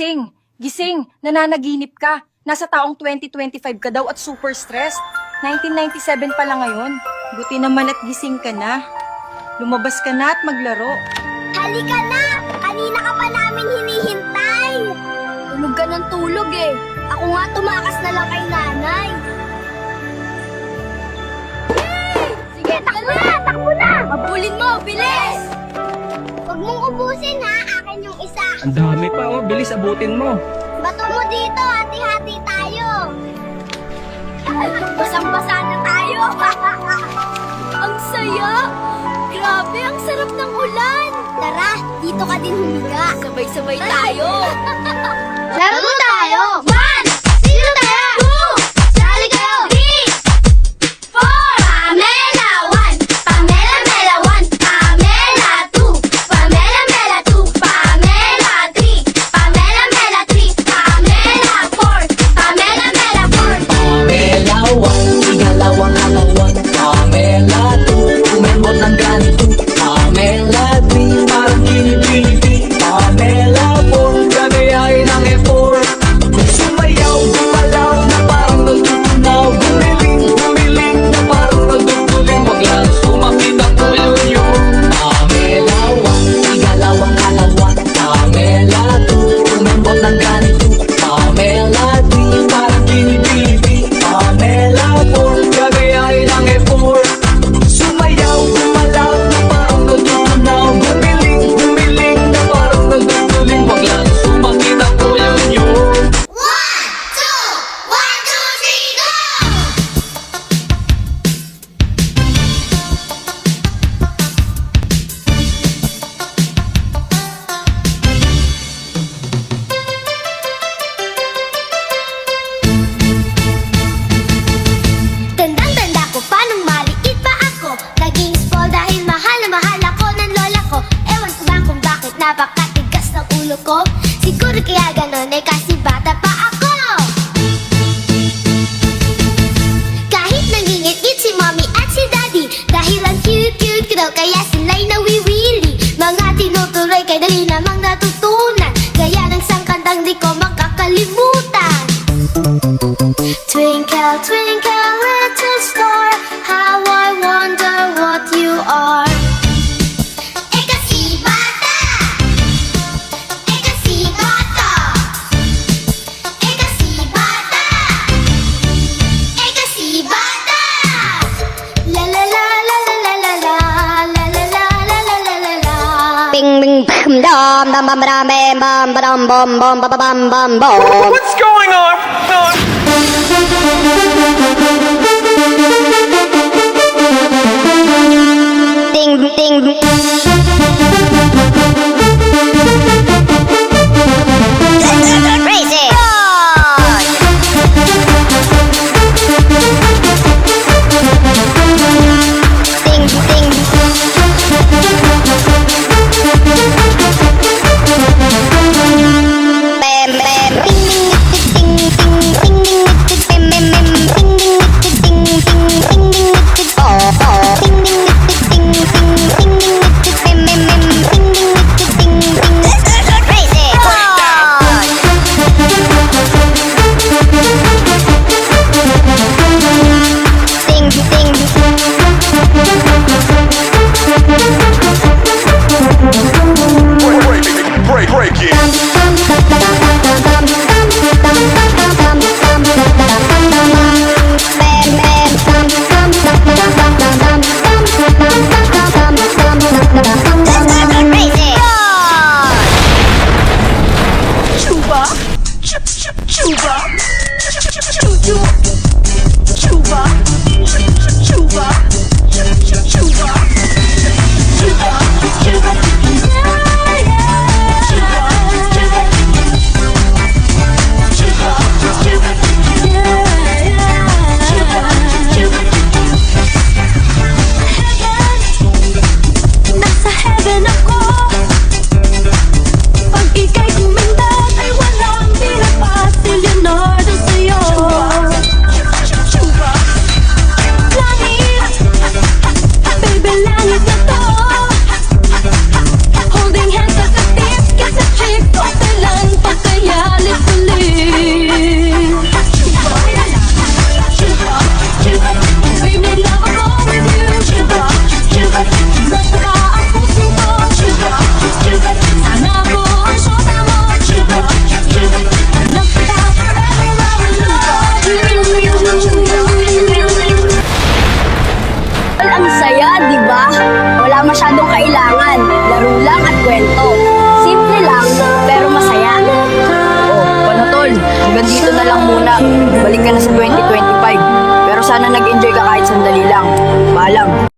Gising! Gising! Nananaginip ka! Nasa taong 2025 ka daw at super stressed. 1997 pa lang ngayon. Buti naman at gising ka na. Lumabas ka na at maglaro. Halika na! Kanina ka pa namin hinihintay! Tulog ka ng tulog eh. Ako nga tumakas na lang kay nanay. Yay! Sige, takbo na! Takbo na! Abulin mo! Bilis! Huwag mong ubusin ha! Akin yung isa. Ang dami pa, oh. Bilis, abutin mo. Bato mo dito! Hati-hati tayo! Basang-basa na tayo! Ang saya! Grabe, ang sarap ng ulan! Tara, dito ka din humiga. Sabay-sabay tayo! Laro tayo! 1! Sino tayo? 2! Sali kayo! 3! 4! Pamela 1! Pamela Mela 1! Pamela 2! Pamela Mela 2! Pamela 3! Pamela Mela 3! Pamela 4! Pamela Mela 4! Pamela 1, igalawang alawan. Pamela 2, umembot ng ganito. Pamela 3, parang kinipinipin. Pamela 4, gagayahin ang effort. Sumayaw, gumalaw na parang nagtutunaw. Gumiling na parang nagtutuling. Wag lang sumakit ang ulo nyo. Pamela 1, igalawang alawan. Pamela 2, umembot ng ganito. Pamela 3, parang kinipinipin. Pamela 4, gagayahin ang effort. Sumayaw, gumalaw na parang nagtutunaw. Gumiling na parang nagtutuling. Wag lang sumakit ang ulo nyo. 1, 2! 1, 2, 3, go! Tandang-tanda ko pa nung maliit pa ako. Naging spoiled dahil mahal na mahal ako ng lola ko. Ewan ko lang kung bakit napakatigas ng ulo ko. Siguro kaya ganon eh kasi bata pa ako. Kahit nangingit-ngit si mommy at si daddy, dahil ang cute-cute ko daw kaya sila'y nawiwili. Mga tinutuloy kay dali namang natutunan, gaya ng sangkandang di ko makakalimutan. Twinkle, twinkle, little star, how I wonder what you are. Eka si bata, eka si bata, eka si bata, eka si bata. La la la la la la la la, la la la la la la la la. Bing bing bam dam dam bam bam bam bam bam bam bam bam bam bam. What's going on? Ding ding. Crazy. Ding ding. Bam bam. Ding ding ding ding ding ding bam bam bam. Ding ding ding ding ding ding ding. Oh oh. Ding ding ding ding ding ding ding. Bam hanggang dito na lang muna. Balik ka na sa 2025. Pero sana nag-enjoy ka kahit sandali lang. Paalam.